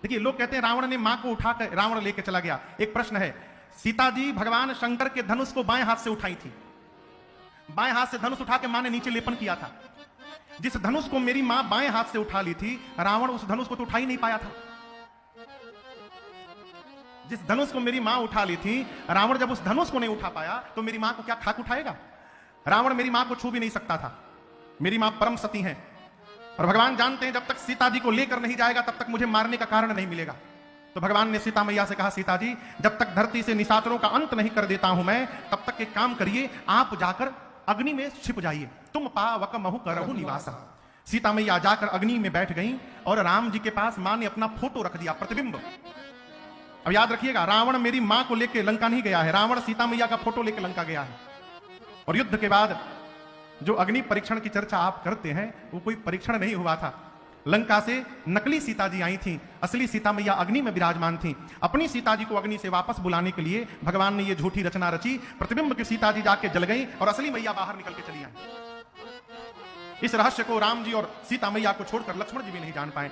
देखिए, लोग कहते हैं रावण ने मां को उठाकर रावण लेके चला गया। एक प्रश्न है, सीता जी भगवान शंकर के धनुष को बाएं हाथ से उठाई थी। बाएं हाथ से धनुष उठा के मां ने नीचे लेपन किया था। जिस धनुष को मेरी मां बाएं हाथ से उठा ली थी, रावण उस धनुष को तो उठा ही नहीं पाया था। जिस धनुष को मेरी मां उठा ली थी, रावण जब उस धनुष को नहीं उठा पाया तो मेरी मां को क्या खाक उठाएगा? रावण मेरी मां को छू भी नहीं सकता था। मेरी मां परम सती है और भगवान जानते हैं जब तक सीता जी को लेकर नहीं जाएगा तब तक मुझे मारने का कारण नहीं मिलेगा। तो भगवान ने सीता मैया से कहा, सीता जी जब तक धरती से निशाचरों का अंत नहीं कर देता हूं मैं, तब तक एक काम करिए, आप जाकर अग्नि में छिप जाइए, तुम पावक महु करहु निवासा। सीता मैया जाकर अग्नि में बैठ गई और राम जी के पास मां ने अपना फोटो रख दिया, प्रतिबिंब। अब याद रखिएगा, रावण मेरी मां को लेकर लंका नहीं गया है, रावण सीता मैया का फोटो लेकर लंका गया है। और युद्ध के बाद जो अग्नि परीक्षण की चर्चा आप करते हैं, वो कोई परीक्षण नहीं हुआ था। लंका से नकली सीता जी आई थी, असली सीता मैया अग्नि में विराजमान थी। अपनी सीता जी को अग्नि से वापस बुलाने के लिए भगवान ने ये झूठी रचना रची। प्रतिबिंब की सीता जी जाके जल गई और असली मैया बाहर निकल के चली आई। इस रहस्य को राम जी और सीता मैया को छोड़कर लक्ष्मण जी भी नहीं जान पाए।